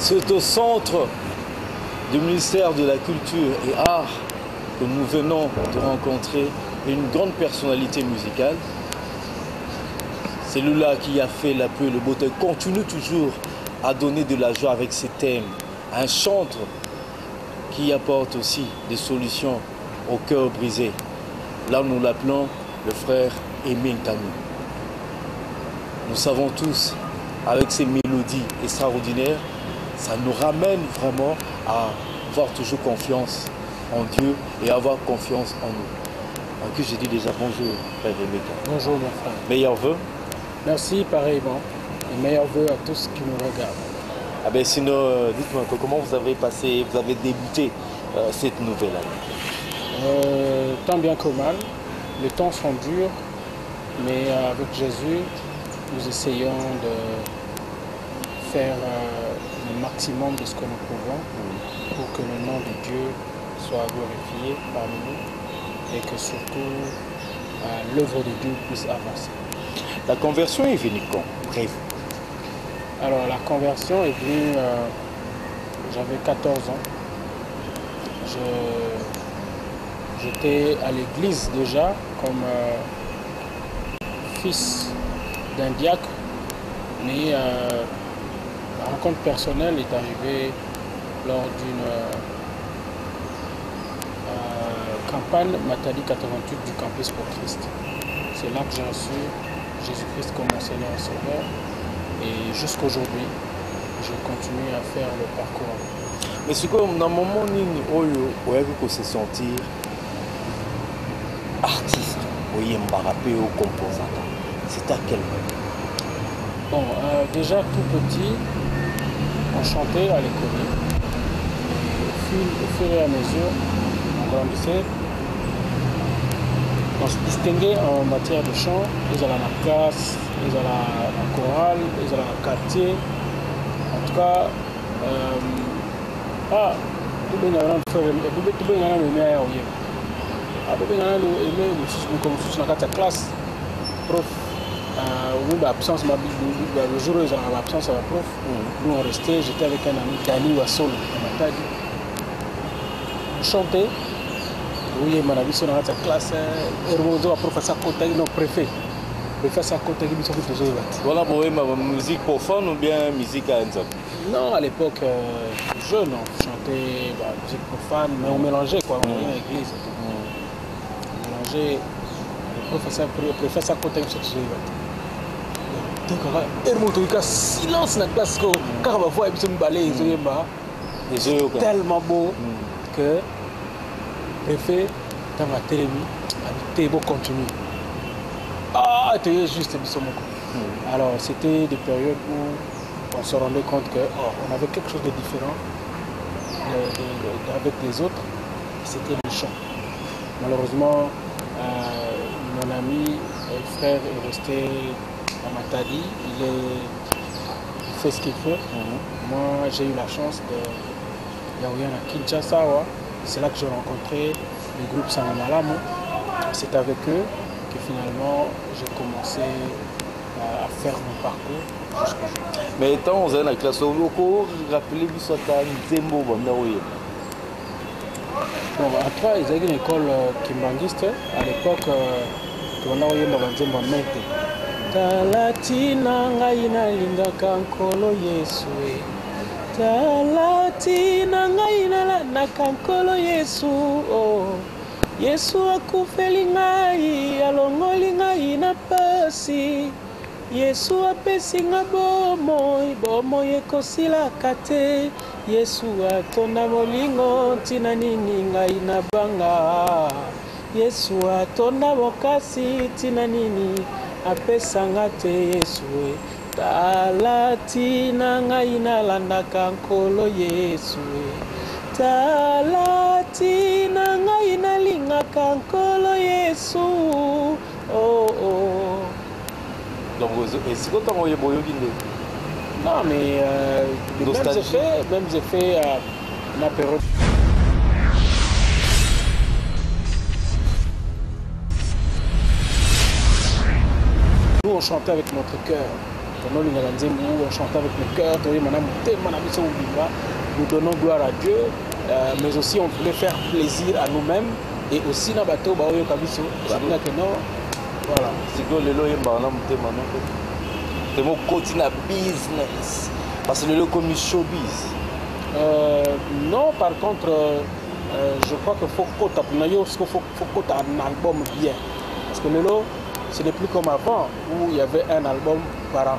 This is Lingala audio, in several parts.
C'est au centre du ministère de la Culture et Arts que nous venons de rencontrer une grande personnalité musicale. C'est lui-là qui a fait la pluie et le beau temps, continue toujours à donner de la joie avec ses thèmes. Un chantre qui apporte aussi des solutions au cœur brisé. Là, nous l'appelons le frère Aimé Nkamou. Nous savons tous, avec ces mélodies extraordinaires, ça nous ramène vraiment à avoir toujours confiance en Dieu et avoir confiance en nous. Donc je dis déjà bonjour, frère Aimé Nkamou. Bonjour mon frère. Meilleurs vœux. Merci pareillement. Et meilleurs vœux à tous qui nous regardent. Ah ben sinon, dites-moi comment vous avez passé, vous avez débuté cette nouvelle année. Tant bien que mal, les temps sont durs, mais avec Jésus, nous essayons de faire le maximum de ce que nous pouvons pour que le nom de Dieu soit glorifié parmi nous et que surtout l'œuvre de Dieu puisse avancer. La conversion est venue quand? Bref. Alors la conversion est venue, j'avais 14 ans. J'étais à l'église déjà comme fils d'un diacre, mais la rencontre personnelle est arrivée lors d'une campagne Matadi 88 du Campus pour Christ. C'est là que j'ai reçu Jésus-Christ comme mon Seigneur et Sauveur. Et jusqu'aujourd'hui, je continue à faire le parcours. Mais c'est comme dans le moment où vous se sentir artiste, ou rappé ou composant, c'est à quel moment? Bon, déjà tout petit, on chantait à l'école. Au fur et à mesure, on grandissait. On se distinguait en matière de chant. Ils allaient à la classe, ils allaient à la chorale, ils allaient à la quartier. En tout cas, tout le monde a classe. Prof, absence, le jour où ils avaient l'absence à la prof, nous on restait, j'étais avec un ami, Dani Wassol, on chantait. Oui, mon avis, sur la classe, le professeur Kontagui, non, préfet. Professeur Kontagui, nous sommes toujours là. Voilà pour ma musique profane ou bien musique à Enzo? Non, à l'époque, jeune, on chantait musique profane, mais on mélangeait quoi, on allait à l'église. On mélangeait, le professeur Kontagui, nous sommes toujours là. Il y a silence dans la classe, car on va voir, c'est tellement beau que préfet dans ma télévision habité beau continue. Ah, tu es juste alors c'était des périodes où on se rendait compte que on avait quelque chose de différent avec les autres, c'était le chant. Malheureusement, mon ami et frère est resté à Matadi, il fait ce qu'il fait. Moi j'ai eu la chance de Yaouyan à Kinshasa. C'est là que j'ai rencontré le groupe Sangamalamo. C'est avec eux que finalement j'ai commencé à faire mon parcours jusqu'aujourd'hui. Mais étant dans la classe au loco, rappelez-vous ça quand Zembo Bandaouye. Bon, après, ils avaient une école kimbanguiste. À l'époque, on a eu un Zembo Mente. Talatina ngaina linga kankolo Yesue. Talatina ngaina na kankolo Yesu. Oh. Yesu akufeli ngai, alongoli ngai na pasi. Yesu apesi nga bomo ekosilaka te. Yesu atonda molingo ntina nini ngai na banga. Yesu atonda bokasi ntina nini apesanga te Yesu. Talatina ngai nalandaka nkolo Yesu. Talatina ngai nalingaka nkolo Yesu. Oh oh. Donc, est-ce que tu as envoyé Boyogi? Non, mais même effets ma période. Nous, on chantait avec notre cœur. on chantait avec le cœur, nous donnons gloire à Dieu, mais aussi on voulait faire plaisir à nous-mêmes et aussi dans bateau voilà. C'est que le business parce que le comme showbiz. Non, par contre, je crois qu'il faut qu'on un album bien. Parce que le lot, ce n'est plus comme avant où il y avait un album par an.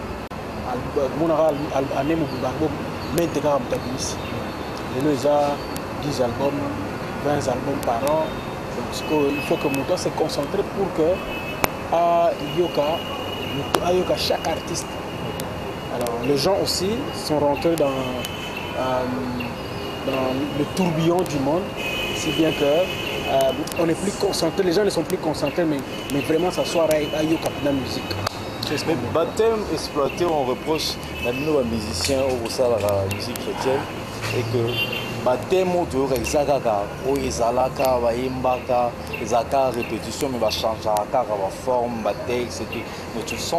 Mais il y a 10 albums, 20 albums par an. Donc, il faut que Mouton se concentre pour que à Yoka, chaque artiste. Alors, les gens aussi sont rentrés dans le tourbillon du monde, si bien que on est plus concentré, les gens ne sont plus concentrés, mais vraiment s'asseoir à Yoka la musique. Mais baptême exploité, on reproche aux musiciens au la musique chrétienne et que baptême au Exagaka, au Ezalaka, Imbaka, Ezaka répétition, mais va changer la forme, la texte, mais tout ça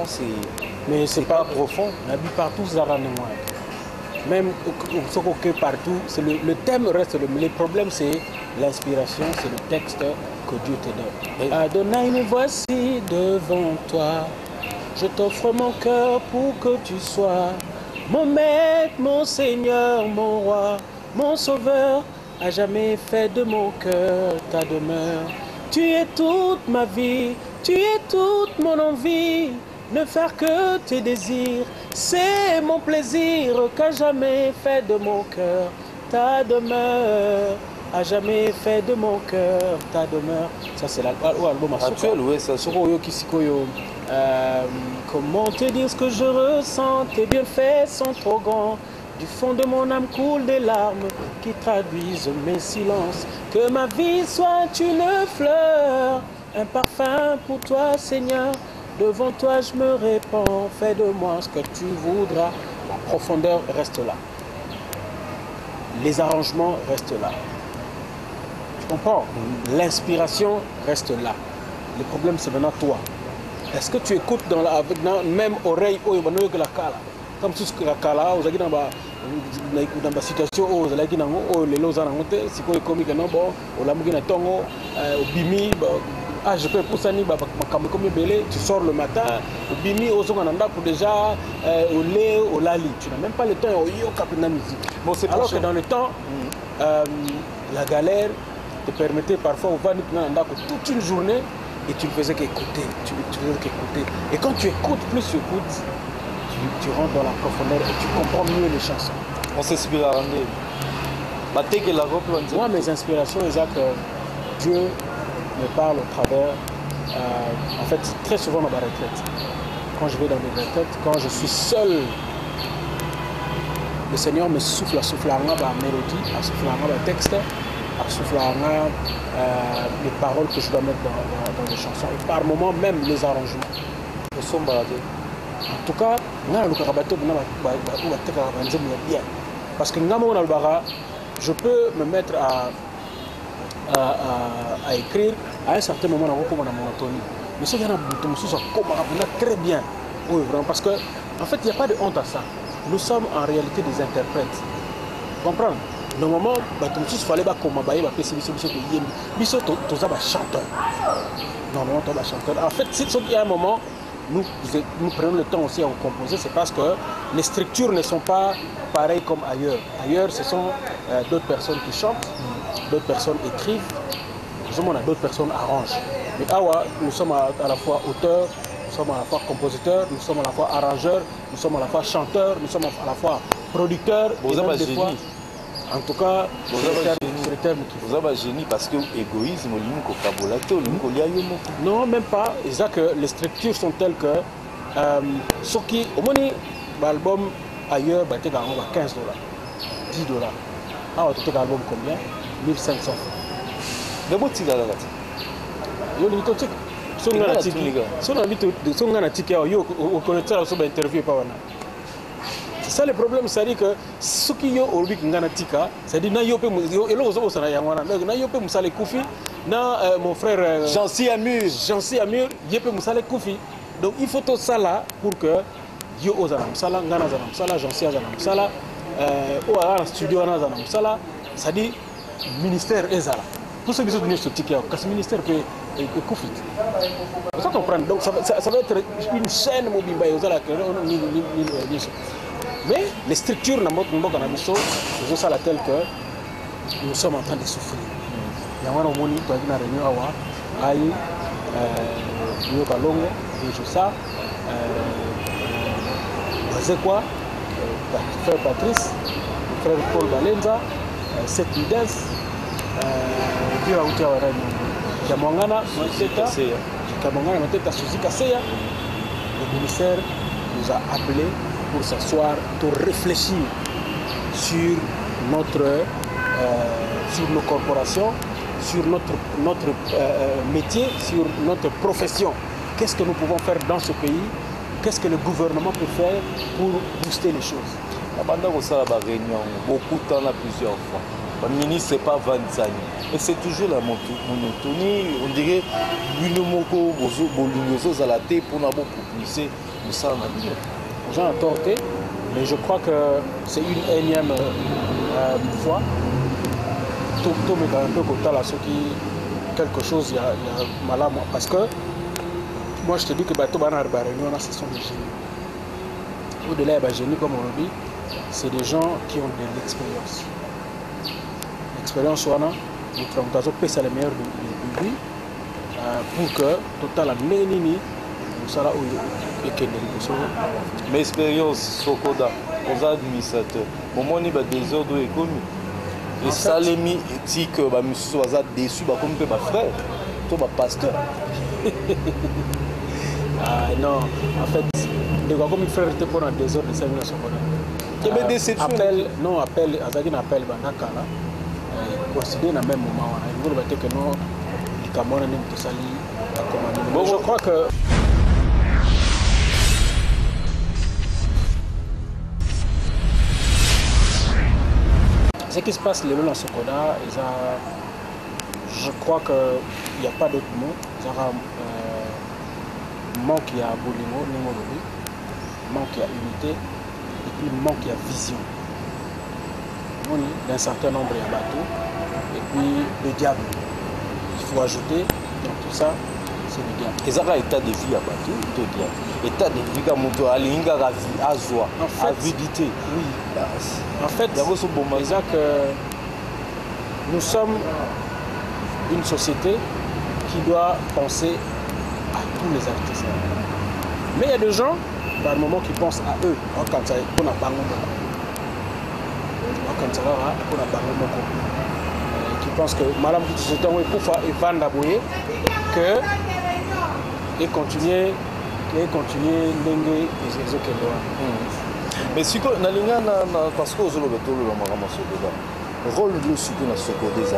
c'est pas profond. La vie partout, ça rend moins. Même partout, le thème reste le problème, c'est l'inspiration, c'est le texte que Dieu te donne. Adonai, me voici devant toi. Je t'offre mon cœur pour que tu sois mon maître, mon Seigneur, mon roi, mon sauveur. À jamais fait de mon cœur ta demeure. Tu es toute ma vie, tu es toute mon envie. Ne faire que tes désirs, c'est mon plaisir qu'à jamais fait de mon cœur ta demeure. À jamais fait de mon cœur ta demeure. Ça c'est l'album actuel, oui, ça c'est. Comment te dire ce que je ressens, tes bienfaits sont trop grands. Du fond de mon âme coulent des larmes qui traduisent mes silences. Que ma vie soit une fleur, un parfum pour toi Seigneur. Devant toi je me répands, fais de moi ce que tu voudras. La profondeur reste là. Les arrangements restent là. Tu comprends? L'inspiration reste là. Le problème c'est maintenant toi. Est-ce que tu écoutes avec la même oreille que la kala? Comme tout ce que la kala, vous avez dans la situation où vous avez dit les lois en monté, c'est quoi comme que non bon, au lamugina tongo, au bimi, je peux pousser comme belé, tu sors le matin, au bimi, au zongananda pour déjà au lait, au lali. Tu n'as même pas le temps au yo capina musique. Bon, c'est alors que dans le temps, la galère te permettait parfois au van toute une journée. Et tu ne faisais qu'écouter, Et quand tu écoutes, plus tu écoutes, tu rentres dans la profondeur et tu comprends mieux les chansons. On s'inspire à rendre. Moi, mes inspirations, c'est que Dieu me parle au travers, en fait, très souvent dans ma retraite. Quand je vais dans mes retraites, quand je suis seul, le Seigneur me souffle à ma mélodie, à souffler à ma texte, à souffler les paroles que je dois mettre dans les chansons et par moments même les arrangements. En tout cas, parce que je peux me mettre à écrire à un certain moment dans la monotonie. Mais ce qui est très bien. Parce qu'en fait, il n'y a pas de honte à ça. Nous sommes en réalité des interprètes. Vous comprenez? Normalement, il fallait que chanteur. Normalement, chanteur. En fait, il y a un moment, nous prenons le temps aussi à composer, c'est parce que les structures ne sont pas pareilles comme ailleurs. Ailleurs, ce sont d'autres personnes qui chantent, d'autres personnes écrivent, d'autres personnes arrangent. Mais Awa, nous sommes à la fois auteurs, nous sommes à la fois compositeurs, nous sommes à la fois arrangeurs, nous sommes à la fois chanteurs, nous sommes à la fois producteurs. Vous avez des fois. En tout cas, vous avez un génie parce que l'égoïsme, non, même pas. Les structures sont telles que ce qui, au moins, l'album ailleurs, il y a 15 $, 10 $. Ah, tu as l'album combien? 1500 francs. De quoi tu as là? C'est ça le problème, c'est-à-dire que ce qui est au c'est-à-dire que mon frère Jancy Amur, donc il faut tout ça là pour que yo ozana musala ngana zana musala Jean-Sia zana musala o ala studio ana zana musala ça dit ministère ezala tout ce qui sont venus sur ticket parce que ministère peut écouffer ça comprendre donc ça va être une chaîne mobile ozala mais les structures dans notre monde na biso c'est ça la telle que nous sommes en train de souffrir yango na moni to na réunion awa ai yo kalongo et ça c'est quoi frère Patrice frère Paul Balenza cette leaders puis à outia wara Kamongana Mateta Kamongana Mateta Suzy Kaseya le ministère nous a appelé pour s'asseoir pour réfléchir sur notre sur nos corporations sur notre métier sur notre profession. Qu'est-ce que nous pouvons faire dans ce pays? Qu'est-ce que le gouvernement peut faire pour booster les choses? Pendant ça, la réunion, beaucoup de temps, plusieurs fois. Le ministre, ce n'est pas Vanzani. Et c'est toujours la monotonie. On dirait que nous avons à la tête pour nous pousser. J'en ai tenté, mais je crois que c'est une énième fois. Tout est un peu comme ça, quelque chose, il y a mal parce que moi je te dis que les réunions, ce sont des génies. Au-delà des génies, comme on le dit, c'est des gens qui ont de l'expérience. L'expérience, nous avons fait le meilleur de lui pour que total la nénini, nous sommes là où mais expérience, Sokoda, aux administrateurs, au moment où il y a des ordres économiques. Et ça, les mis dit que M. Soaza déçu, comme mon frère, toi, pasteur. Non, en fait, de quoi comme frère était pour un désordre de 5 000 secondes. Appel, non, appel, Azadine appel, Banakala, considéré dans le même moment. Il faut dire que non, les Camerounais n'ont pas sali à commander. Bon, je crois que. Ce qui se passe les dans Sokoda, je crois qu'il n'y a pas d'autre mot. Il y a manque à Bolingo, manque à unité, et puis manque à vision. D'un certain nombre de bateaux, et puis le diable. Il faut ajouter, donc tout ça, c'est le diable. Et ça, l'état de vie à bateau, le diable. L'état de vie à moto, à l'inga, à joie, à avidité. Oui. En fait, c'est que nous sommes une société qui doit penser à tous les artistes. Mais il y a des gens, par moment, qui pensent à eux. Qui pensent que Madame Koutissetan est pour faire Evan Daboué, que et continuer Lengue et les autres. Mais si on a parce que le rôle de ce qu'on a secoué des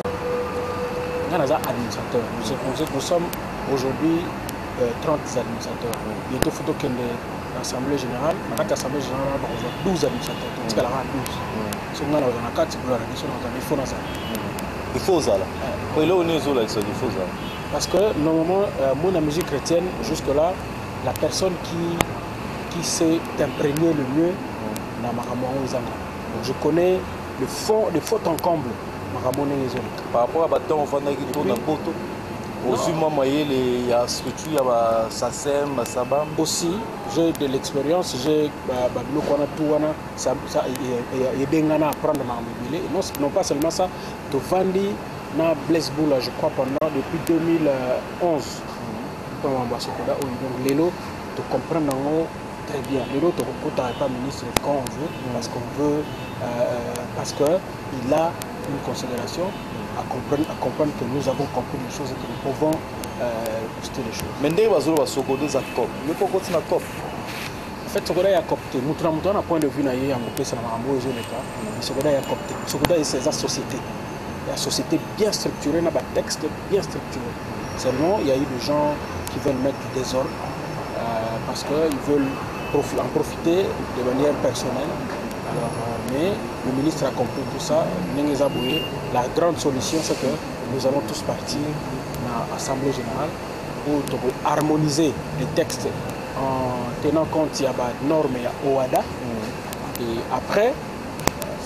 administrateurs. Nous sommes aujourd'hui 30 administrateurs. Il faut que l'Assemblée générale, l'Assemblée générale, 12 administrateurs. Il y a 12. Si on a 4, il faut ça. Parce que normalement, la musique chrétienne, jusque-là, la personne qui s'est imprégnée le mieux, je connais le fond, de faute en comble. Par rapport à Baton, on fait qui tourne à Boto. Aussi, moi, il y a structure, il y a Sassem, Sabam. Aussi, j'ai de l'expérience, j'ai à apprendre à m'immobilier. Non pas seulement ça, de Vandi, na Blaise Boula, je crois, pendant depuis 2011. Comme ambassadeur, donc Lélo, de comprendre très bien. Lélo, tu n'es pas ministre quand on veut, parce qu'on veut, parce qu'il a une considération à comprendre que nous avons compris les choses et que nous pouvons booster les choses. Mais dès que vous avez Sokoda, ça COP. Mais pourquoi tu n'as COP? En fait, Sokoda a copté. Nous avons un point de vue dans le Sokoda a copté. Sokoda est sa société. La société bien structurée, dans un texte bien structuré. Seulement, il y a eu des gens qui veulent mettre du désordre parce qu'ils veulent en profiter de manière personnelle. Alors, mais le ministre a compris tout ça. La grande solution, c'est que nous allons tous partir dans l'Assemblée générale pour harmoniser les textes en tenant compte, il y a des normes, il y a OADA. Et après,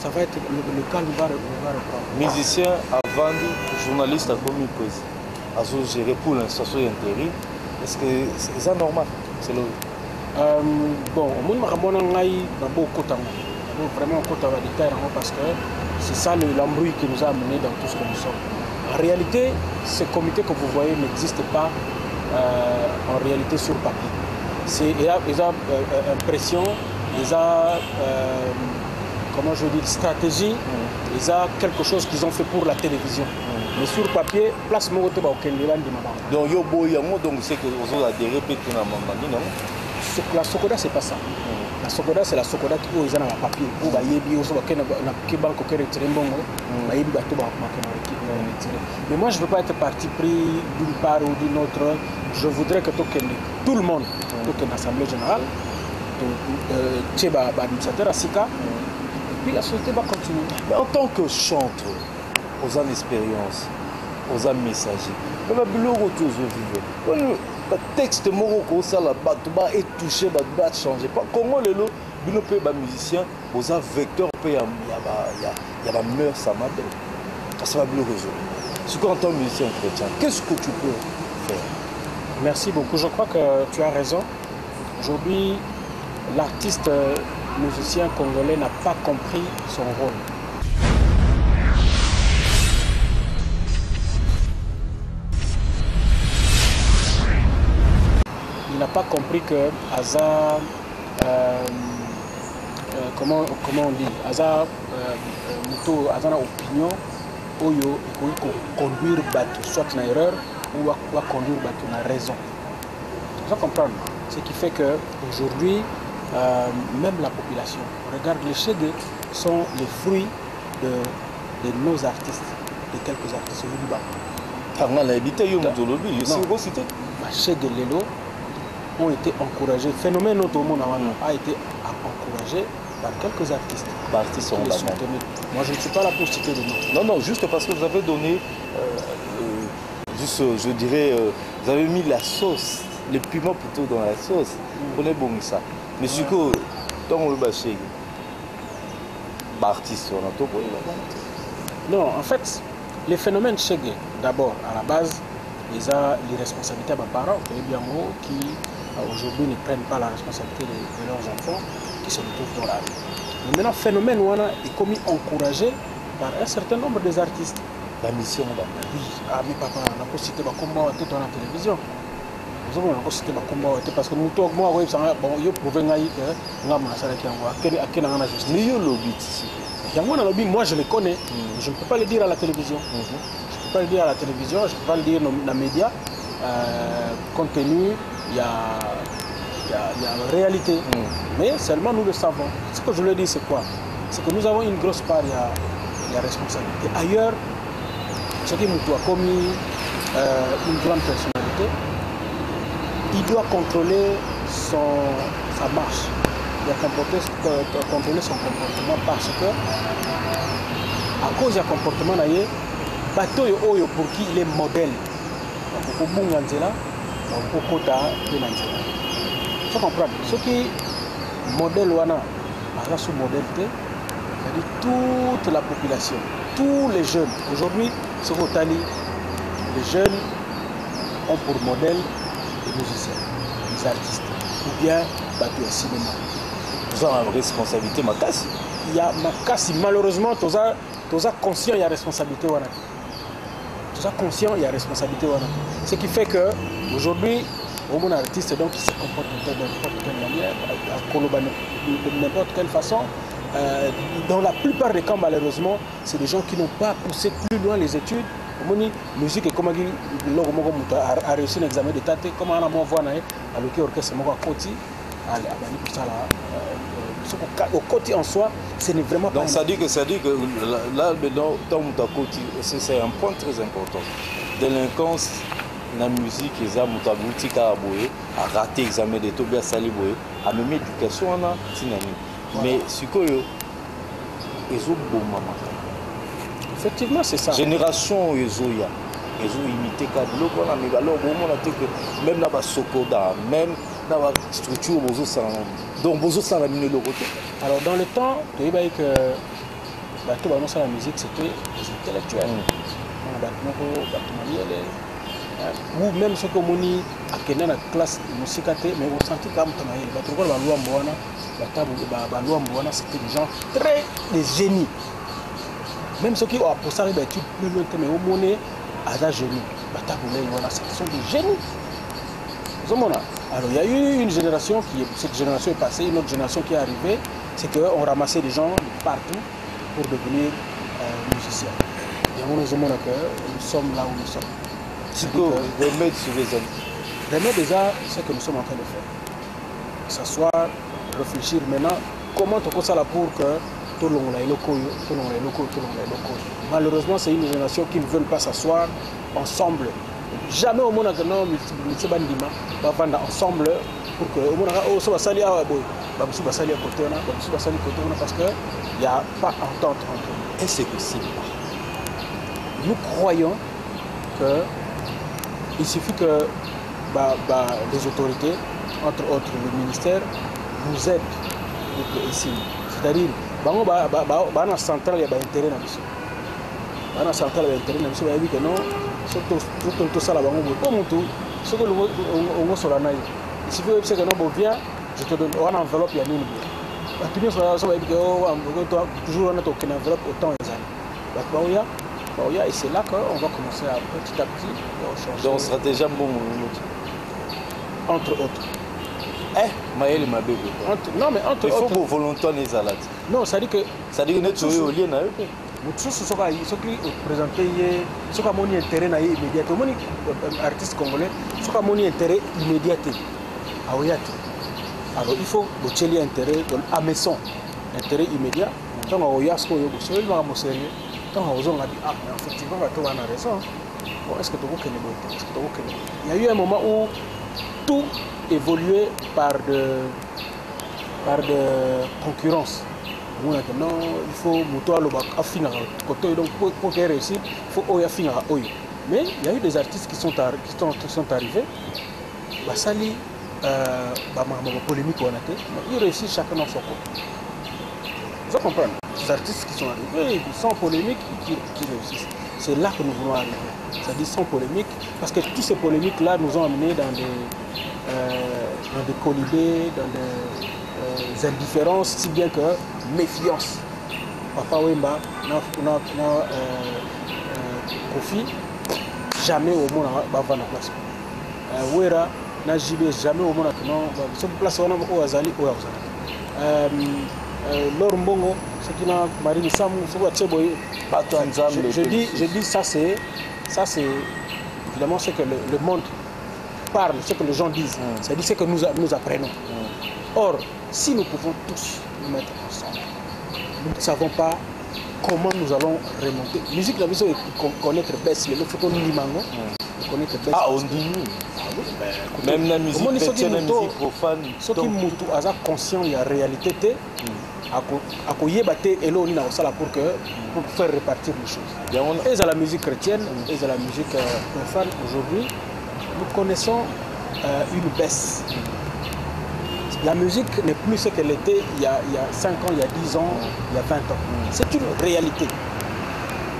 ça va être le calme va reprendre. Musicien avant, journaliste à commis poésie. À gérer pour l'instation intérim. Est-ce que c'est ça normal? C'est le... Bon, au monde vraiment détail parce que c'est ça l'embrouille qui nous a amené dans tout ce que nous sommes. En réalité, ce comité que vous voyez n'existe pas en réalité sur papier. C'est impression, comment je dis, stratégie, quelque chose qu'ils ont fait pour la télévision. Mais sur papier, place mon côté aucun donc donc c'est que vous avez adhéré peut-être dans non? La Sokoda, c'est pas ça. La Sokoda, c'est la Sokoda qui est dans le papier. Mais moi, je ne veux pas être parti pris d'une part ou d'une autre. Je voudrais que tout le monde, l'Assemblée générale, l'administrateur Asika, et puis la société va continuer. Mais en tant que chanteur, aux ans d'expérience, aux ans messagers, le texte morocco ça la batba est touché batba changer pas comment le bino pe ba musicien aux vecteur pe ya meilleur ça m'a ça va bien résoudre ce qu'en tant que musicien chrétien qu'est-ce que tu peux faire? Merci beaucoup, je crois que tu as raison. Aujourd'hui l'artiste musicien congolais n'a pas compris son rôle. Il n'a pas compris que Aza, comment on dit, Aza, Aza a opinion, Oyo, il faut conduire soit une erreur ou va conduire une raison. Tu vas comprendre. Ce qui fait qu'aujourd'hui, même la population, regarde, les Chégué sont les fruits de nos artistes, de quelques artistes du bas. Chégué Lelo ont été encouragés. Le phénomène a été encouragé par quelques artistes. Moi, je ne suis pas là pour citer des noms. Non, juste parce que vous avez donné, juste, je dirais, vous avez mis la sauce, le piment plutôt dans la sauce. Vous connaissez bon ça. Mais ce que, dans le bâché, artiste, on a tout. Non, en fait, les phénomènes Chégué, d'abord, à la base, ils ont les responsabilités de mes parents, qui aujourd'hui ne prennent pas la responsabilité de leurs enfants qui se retrouvent dans la rue. Mais maintenant, le phénomène est commis encouragé par un certain nombre des artistes. La mission là. Oui, mais papa, on a pas cité le combat dans la télévision. Nous avons pas cité le combat parce que nous avons moi bon, yo prouvé que nous avons la justice. Mais yo lobby ici. Moi je le connais, je ne peux pas le dire à la télévision. Je ne peux pas le dire à la télévision, je ne peux pas le dire dans les médias. Compte tenu, il y a réalité. Mais seulement nous le savons. Ce que je le dis, c'est quoi? C'est que nous avons une grosse part, il y a responsabilité. Ailleurs, Tchèque Moutou a commis une grande personnalité. Il doit contrôler sa marche. Il doit contrôler son comportement parce que, à cause du comportement, bateau pour qui il est modèle. Il faut comprendre. Ce qui modèle sous modèle, c'est-à-dire toute la population, tous les jeunes. Aujourd'hui, ce qu'Otali, les jeunes ont pour modèle des musiciens, des artistes, ou bien bateau au cinéma. Vous avez une responsabilité, Makassi. Il y a Makassi, malheureusement, tu as conscient, il y a responsabilité. Tu as conscient, il y a responsabilité. Ce qui fait qu'aujourd'hui, un artiste donc, qui se comporte de n'importe quelle manière, de n'importe quelle façon. Dans la plupart des cas, malheureusement, c'est des gens qui n'ont pas poussé plus loin les études. La musique est comme a réussi un examen d'état, comme on a vu à l'orchestre à Koti, au côté en soi, ce n'est vraiment pas. Donc ça dit que là, c'est un point très important. Délinquance. La musique, ils ont a raté l'examen de Tobia Saliboé, a même éducation, mais ce que ils ont bon maman. Effectivement, c'est ça. Génération Yozoya. ils ont imité Kadloko, mais alors au moment où même dans la Sokoda, même dans la structure, donc Bozo ça a mis le côté. Alors dans le temps, tu vois que tout la musique c'était des intellectuels. Ou même ce que moni a kené na classe musique mais on sentit comme tamaïl battre la loi mbwana la loi mbwana c'était des gens très des génies. Même ceux qui ont posé les études plus loin mais au monnaie à la génie ce sont des génies. Alors il y a eu une génération cette génération est passée, une autre génération qui est arrivée, c'est qu'on ramassait des gens de partout pour devenir musiciens. Et nous sommes là où nous sommes. Remettre sur les hommes. Remettre déjà ce que nous sommes en train de faire. S'asseoir, réfléchir maintenant, comment on fait ça pour que tout le monde ait locaux. Malheureusement, c'est une génération qui ne veut pas s'asseoir ensemble. Jamais au monde que non, va vendre ensemble pour que au monde soit sali à côté parce que il n'y a pas entente entre nous. Et c'est possible. Nous croyons que il suffit que les autorités, entre autres le ministère, nous aident ici. C'est-à-dire, dans la centrale, il y a un intérêt dans dans la centrale, il y a un intérêt dans il y a que non, tout ça là, ce que nous sommes là, il suffit que non, viens, je te donne une enveloppe, il y a une toujours on a aucune enveloppe, autant les années. Et c'est là qu'on va commencer à petit à petit. Donc, sera déjà bon. Entre autres. Maël et ma bébé. Non, mais entre autres. Il faut que volontaires les alades. Non, ça dit que. Ça dit que nous sommes au lien. Ceux qui présentent, ceux qui ont un intérêt immédiat. Les artistes congolais, ceux qui ont un intérêt immédiat. Alors il faut que tu aies intérêt à maison. Intérêt immédiat. Quand on a sérieux. Quand on a dit, effectivement, tu as raison. Est-ce que tu as il y a eu un moment où tout évoluait par de concurrence. Non, il faut que donc pour qu'elle réussisse, il faut finir. Mais il y a eu des artistes qui sont arrivés. Ça lit polémique, ils réussissent chacun dans son côté. Vous comprenez? Les artistes qui sont arrivés, sans polémique, qui réussissent. C'est là que nous voulons arriver. C'est-à-dire sans polémique, parce que toutes ces polémiques-là nous ont amenés dans des colibés, dans des indifférences, si bien que méfiance. Papa Wemba, Kofi, jamais au monde va vendre la place. Wera, Najibé, jamais au monde va place au Azali ou Laure Mbongo, ce qui n'a Marine Sam, je dis ça c'est évidemment ce que le monde parle, ce que les gens disent, c'est-à-dire ce que nous apprenons. Or, si nous pouvons tous nous mettre ensemble, nous ne savons pas comment nous allons remonter. Musique, la musique, connaître baisse, le photo Nimango, connaître baisse. Ah, on dit même la musique chrétienne, la musique profane. Ce qui est conscient, il y a réalité. Pour faire répartir les choses. Et à la musique chrétienne, et à la musique profane, aujourd'hui, nous connaissons une baisse. La musique n'est plus ce qu'elle était il y a 5 ans, il y a 10 ans, il y a 20 ans. C'est une réalité.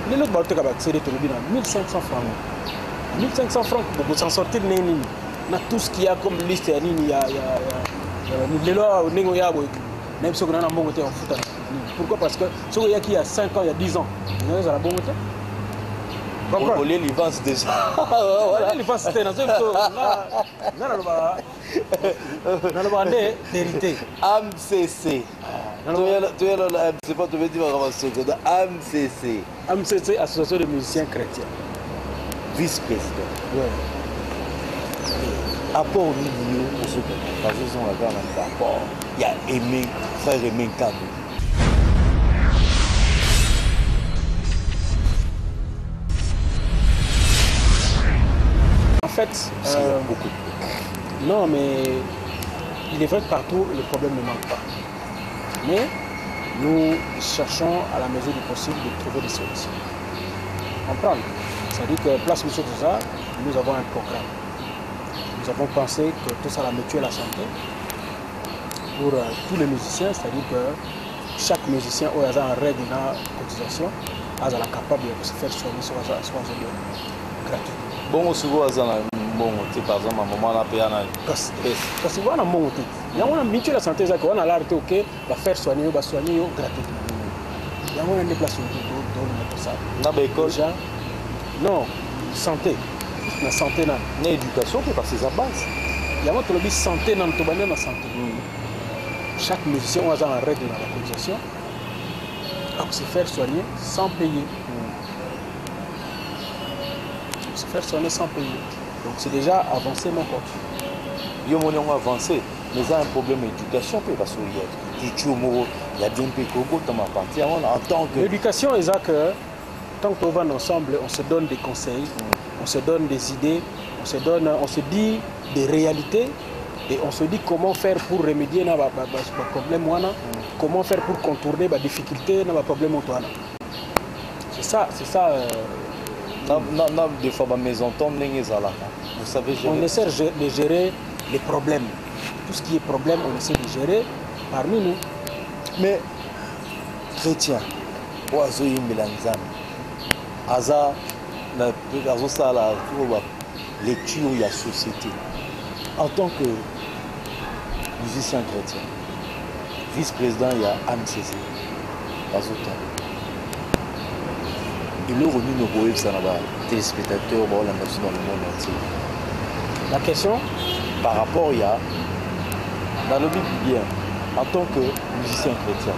Les autres c'est 1500 francs. 1500 francs pour s'en sortir. On a tout ce qu'il y a comme liste. Il y a même si on a un bon côté en foot. Pourquoi? Parce que ce qu'il y a 5 ans, il y a 10 ans, il y a un bon côté. On les vance déjà. Les vance, c'était dans le vérité. AMCC. C'est pas te dire AMCC. AMCC, Association de musiciens chrétiens. Vice-président. Apport au milieu pour ceux qui ont la grande apport. Il y a Aimé, frère Aimé Kabou. En fait, non, mais il est vrai que partout le problème ne manque pas. Mais nous cherchons à la mesure du possible de trouver des solutions. Comprendre. C'est-à-dire que Place Michel Toza, nous avons un programme. Nous avons pensé que tout ça la mutuelle la santé pour tous les musiciens, c'est-à-dire que chaque musicien au hasard en règle dans la cotisation est capable de se faire soigner sur gratuit. Bon, souvent, par exemple, à un moment, on a payé un parce que voilà, il y a une mutuelle la santé, on a l'arrêté, ok, va faire soigner gratuitement. Il y a un déplacement pour ça. Dans l'école déjà, non, santé. La santé, non. L'éducation, c'est parce que c'est sa base. Il y a une santé dans la santé. Chaque musicien a un règle dans la cotisation à se faire soigner sans payer. Se faire soigner sans payer. Donc c'est déjà avancé mon compte. Il y a avancé, mais il y a un problème d'éducation parce qu'il y a bien peu en tant que... L'éducation, c'est que tant qu'on va ensemble, on se donne des conseils, on se donne des idées, on se dit des réalités et on se dit comment faire pour remédier à problème, comment faire pour contourner les difficultés dans les problèmes. C'est ça. Des fois, maison tombe, vous savez gérer. On essaie de gérer les problèmes. Tout ce qui est problème, on essaie de gérer parmi nous. Mais, chrétien, oiseau Mélanzam, Aza, la lecture de la société, en tant que musicien chrétien, vice-président, il y a Anne Césaire, Azotan. Et le revenu de Boïb, ça n'a pas téléspectateurs dans le monde entier. La question par rapport, il y a, dans le but bien, en tant que musicien chrétien,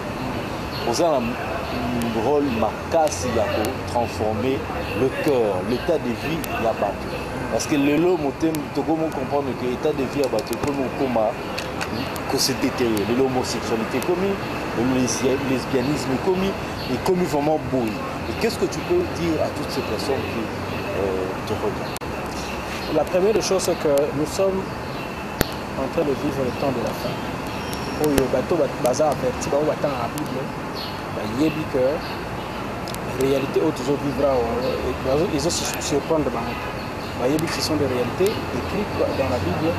vous avez un rôle marqué pour transformer le cœur, l'état de vie, il y a battu. Parce que le lot, tout le monde comprend que l'état de vie a battu, que c'est déterré, l'homosexualité commis, le lesbianisme commis, et commis vraiment beau. Et qu'est-ce que tu peux dire à toutes ces personnes qui te regardent? La première chose, c'est que nous sommes en train de vivre le temps de la fin. Pour le bateau, bazar averti, on va attendre la Bible. Il y a que la réalité où toujours vivra, ils vont se surprendre. Il y a que ce sont des réalités écrites dans la Bible.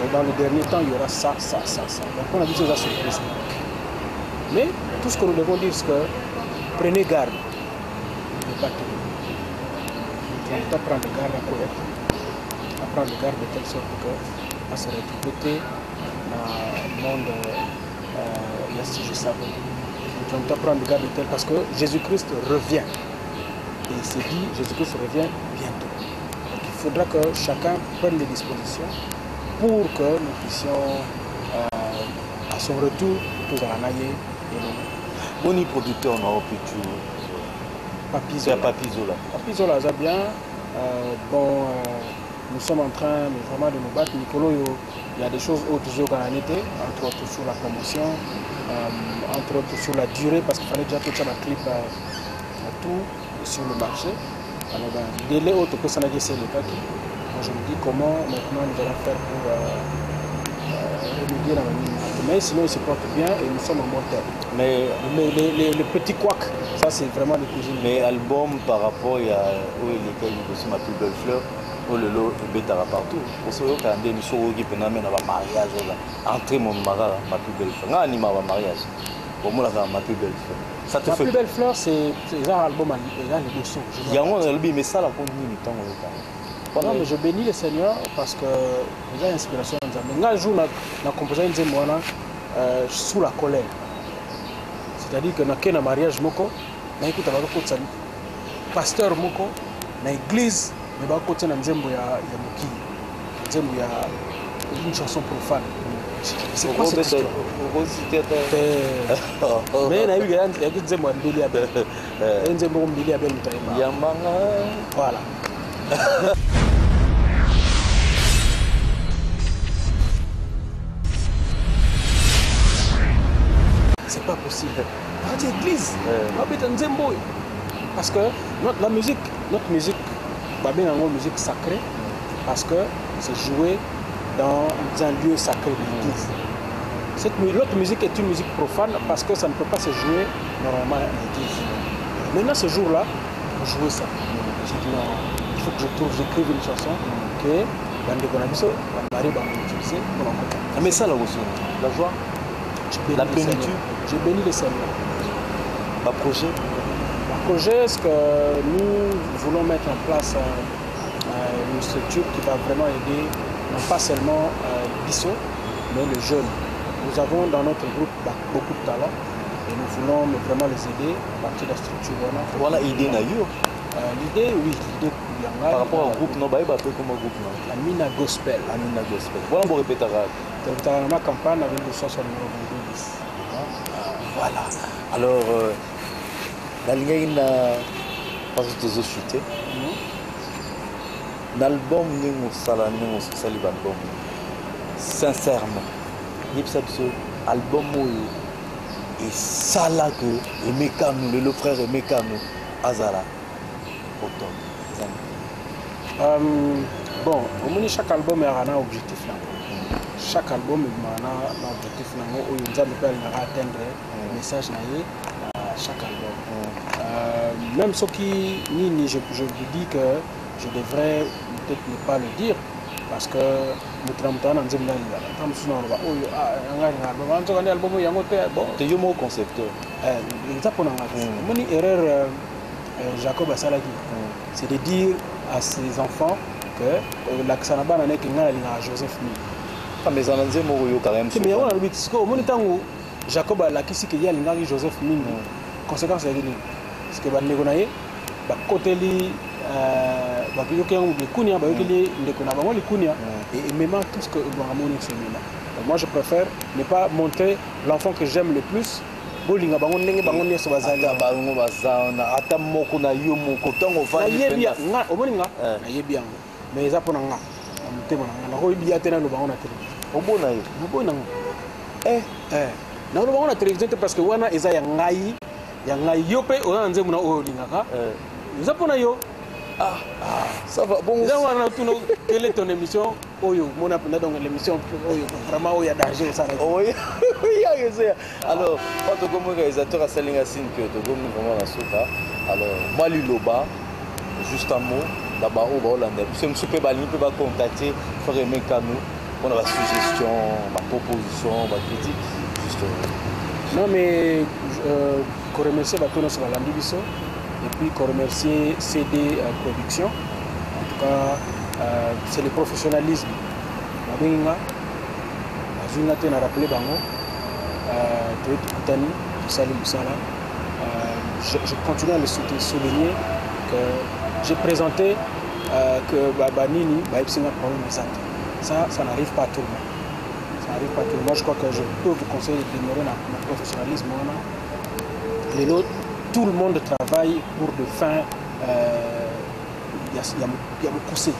Et dans le dernier temps, il y aura ça. Donc on a dit que c'est surprise. Mais tout ce que nous devons dire, c'est que prenez garde. Ne pas tout. Il faut prendre garde à correct. Prendre garde de telle sorte que à se retrouver dans le monde si je savais. Nous devons prendre garde de tel parce que Jésus-Christ revient. Et il s'est dit, Jésus-Christ revient bientôt. Donc il faudra que chacun prenne les dispositions pour que nous puissions, à son retour, tout à l'année et nous. Bon, producteur, on a pu Papizola. Papizola, ça bien. Nous sommes en train vraiment de nous battre. Nicolo, il y a des choses toujours en été, entre autres sur la promotion, entre autres sur la durée, parce qu'il fallait déjà tout ça la clip tout sur le marché. Alors, délai autre que ça n'a pas été le cas. Je me dis comment maintenant nous allons faire pour remédier dans la ligne. Mais sinon, il se porte bien et nous sommes en bon terme. Mais les petits couacs, ça c'est vraiment des cuisines. Mais album par rapport à lesquels nous aussi ma plus belle fleur. Oh le lot est partout. Pour ceux qui ont des émissions qui peuvent amener un mariage, entrer mon mari, ma plus belle fleur. Non, anima un mariage. Pour moi, ma plus belle fleur. Ça te fait. Ma plus belle fleur, c'est un album, il y a les deux sons. Il y a un album, mais ça, la continue du temps. Non, mais je bénis le Seigneur parce que j'ai une inspiration. Mais un jour, on a composé une zémoine sous la colère. C'est-à-dire que dans un mariage, on a écouté un pasteur, dans l'église. Mais bah côté na nzembo ya mokili nzembo ya une chanson profane c'est quoi cette histoire mais na yuga ya nzembo ya mbili ya bel nzembo mbili ya bel mutaima yamanga voilà c'est pas possible à l'église on va mettre nzembo parce que notre musique une musique sacrée parce que c'est joué dans un lieu sacré de l'église. L'autre musique est une musique profane parce que ça ne peut pas se jouer normalement à l'église. Maintenant ce jour-là, on jouait ça. J'ai dit non, il faut que j'écrive une chanson que Marie va m'utiliser pour l'encontrer. Mais ça, la joie, la plénitude. J'ai béni le Seigneur. Un projet. Un projet, c'est que nous voulons mettre en place une structure qui va vraiment aider, non pas seulement Bissot, mais les jeunes. Nous avons dans notre groupe beaucoup de talents et nous voulons vraiment les aider à partir de la structure. Voilà l'idée d'ailleurs. L'idée, oui, l'idée par rapport au groupe, non, bah, il comme un groupe. La Mina Gospel. La Mina Gospel. Voilà, on répète dans ma campagne avec le son sur le numéro 2210. Voilà. Alors, la ligne pas de chuter. L'album n'est pas l'album. Sincèrement, album et ça là que Emekano, le frère Emekano, Azala, bon, chaque album a un objectif. Chaque album a un objectif où il peut atteindre le message à chaque album. Même ce qui, je vous dis que je devrais peut-être ne pas le dire parce que tu es concepteur. Erreur Jacob Asalaki, c'est de dire à ses enfants que la Xanaba n'est qu'un Joseph Mille. Mais ça n'a quand même. Mais on a le discours. Au moment où Jacob a la qui y a l'ingari Joseph Mille, conséquence est venue. Parce que Banégonaye, côté li, et même tout ce que moi je préfère ne pas montrer l'enfant que j'aime le plus. Bolinga bango ndenge bango nyeso bazali bango bazana ata moko na yo moko tango vali yebi nga omoninga na yebi yango mais eza pona nga mutema na ko yebi atena no bango na télévision obona yo obona na no bango na télévision parce que wana eza ya ngai yo pe ona nzemu na oyo lingaka eza pona yo ça va bon eza wana tuno quelle est ton émission oyo mona pena donc l'émission oyo vraiment oyo ya danger ça oui alors quand on est réalisateur à Salinga Sin que tu vraiment la souka alors moi Liloba juste un mot là-bas au Hollandais c'est un super balini peut pas contacter faire aimer Kano on a la suggestion ma proposition ma critique juste non mais je remercie Batono sur la Biso et puis qu'on remercier CD Production. En tout cas, c'est le professionnalisme. Je rappelé je continue à le souligner que j'ai présenté que Banini a problème de santé. Ça n'arrive pas à tout le monde. Ça n'arrive pas à tout le monde. Moi, je crois que je peux vous conseiller de demeurer dans le professionnalisme. Les autres, tout le monde travaille pour de fins. Il y a beaucoup de.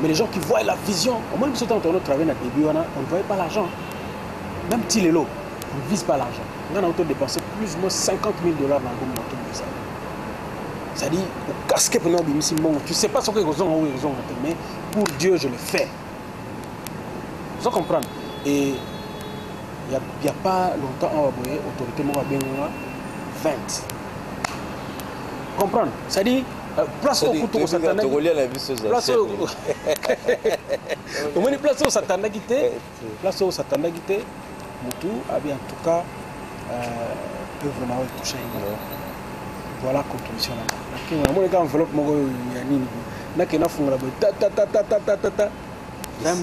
Mais les gens qui voient la vision, au moins que on travaille dans le début, on ne voyait pas l'argent. Même si les lots, on ne vise pas l'argent. On a auto dépensé plus ou moins 50 000 $ dans le monde. C'est-à-dire, au casque pour nous, tu ne sais pas ce que ils ont, mais pour Dieu, je le fais. Vous comprenez? Et il n'y a pas longtemps, l'autorité m'a bien 20. Comprendre? C'est-à-dire, place au couteau au Satan. Place au Satan. Place au Satan. Moutou a bien en tout cas œuvre n'a pas touché. Voilà la contribution là. Moi les enveloppe moi yani na kena fungula ta 20 000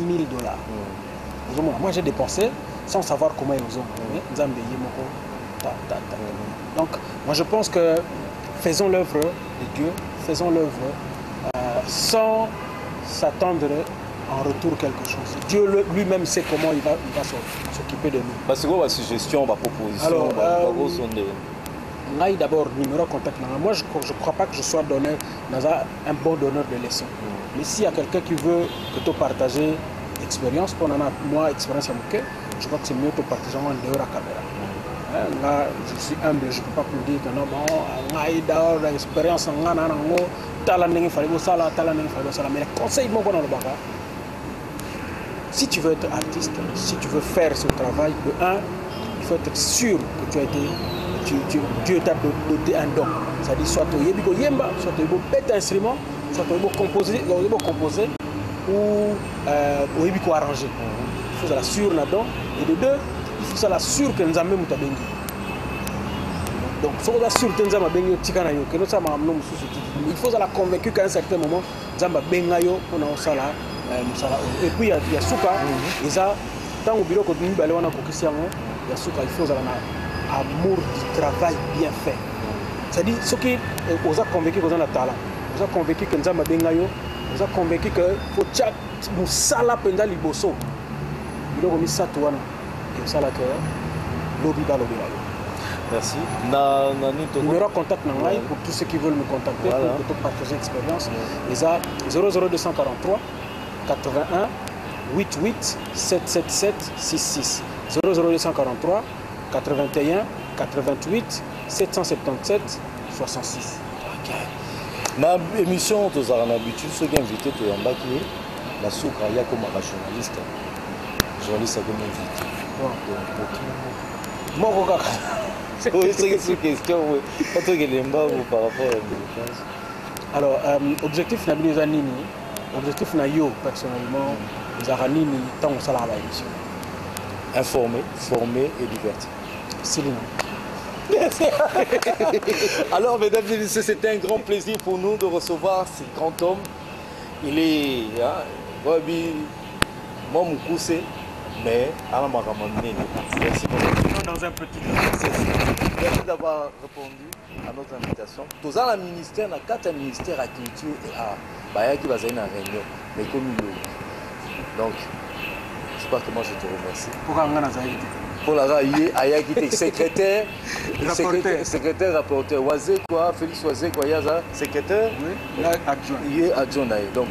$. Moi j'ai dépensé sans savoir comment ils ont Nzambe yemoko donc moi je pense que faisons l'œuvre de Dieu, faisons l'œuvre sans s'attendre en retour quelque chose. Dieu lui-même sait comment il va s'occuper de nous. Parce que ma suggestion, ma proposition, d'abord, numéro contact. Moi, je ne crois pas que je sois un bon donneur de leçons. Mais s'il y a quelqu'un qui veut que tu partages l'expérience, moi, expérience à mon je crois que c'est mieux de partager en dehors de la caméra. Là, je suis humble, je ne peux pas plus dire que non, bon, l'expérience, mais le conseil, si tu veux être artiste, si tu veux faire ce travail, il faut être sûr que tu as été Dieu t'a doté un don. C'est-à-dire soit tu es yemba, soit tu es bête instrument, soit tu es composer ou tu arranger. Il faut la sur là-dedans. Et de deux, il faut la sur que nous avons même bengi. Donc, il faut la sur que nous avons bengi tikana yo, que nous avons il faut la convaincre qu'à un certain moment, nous avons bengayo pour nous sala. Et puis il y a souka, et ça, tant au bureau que nous allons avoir il y a souka, il faut l'amour du travail bien fait. C'est-à-dire, ceux qui ont convaincu qu'on a le talent, nous avons convaincu que nous avons bengayo, nous avons convaincu que faut chaque nous sala penda liboso. Bureau comme ça toi, que ça là que lobby ba lobby là. Merci. Numéro contact pour tous ceux qui veulent me contacter pour partager l'expérience. Ils ont 00243 81 88 777 66 00243 81 88 777 66. Ok. Na émission tous en habitude ceux qui invités to yamba qui la soukra ya comme journaliste comme invité. Bon. Mon regard. Oui, c'est une question. Quand tu es par rapport à l'indépendance. Alors, objectif na bino nini? Objectif na yo personnellement, Zaranini tant au salaire à l'émission. Informer, former et divertir. C'est le nom. Merci. Alors, mesdames et messieurs, c'était un grand plaisir pour nous de recevoir ce grand homme. Il est, moi, mon coussé, mais à la maramane. Merci beaucoup. Dans un petit. Merci d'avoir répondu à notre invitation. Tous à la ministère, na quatre ministères à culture et art. Bah, qui va être une réunion, mais comme donc, je sais pas comment je te remercie. Pour la railler, secrétaire, secrétaire, rapporteur. Oisé quoi, Félix Oisé quoi, Yaza, secrétaire. Oui, adjoint. Il est adjoint. Donc,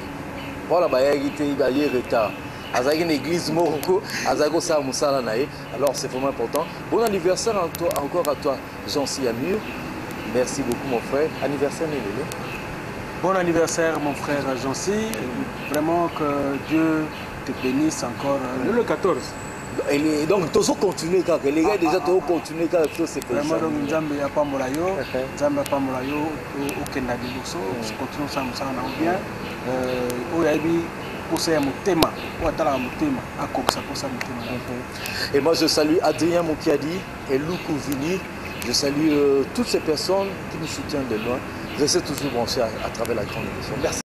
voilà, il y a retard. Azaki une église Morocco, Azago Sa Moussala Nae. Alors c'est vraiment important. Bon anniversaire encore à toi, Jean-C. Amur. Merci beaucoup mon frère. Anniversaire Nélélé. Bon anniversaire mon frère Jean-C. Vraiment que Dieu te bénisse encore le 14. Et donc, tu as continué quand les gars déjà tu as continué quand il faut se faire. Vraiment donc Nzambe ya pas molayo, Nzambe ya pas molayo au Kenya biloso, continue ça ça na bien. O yabi pour ça motema, o atala motema, akoksa pour ça motema. Et moi je salue Adrien Mokiadi et Loukou Vini. Je salue toutes ces personnes qui nous soutiennent de loin. Restez toujours branchés à travers la grande émission. Merci.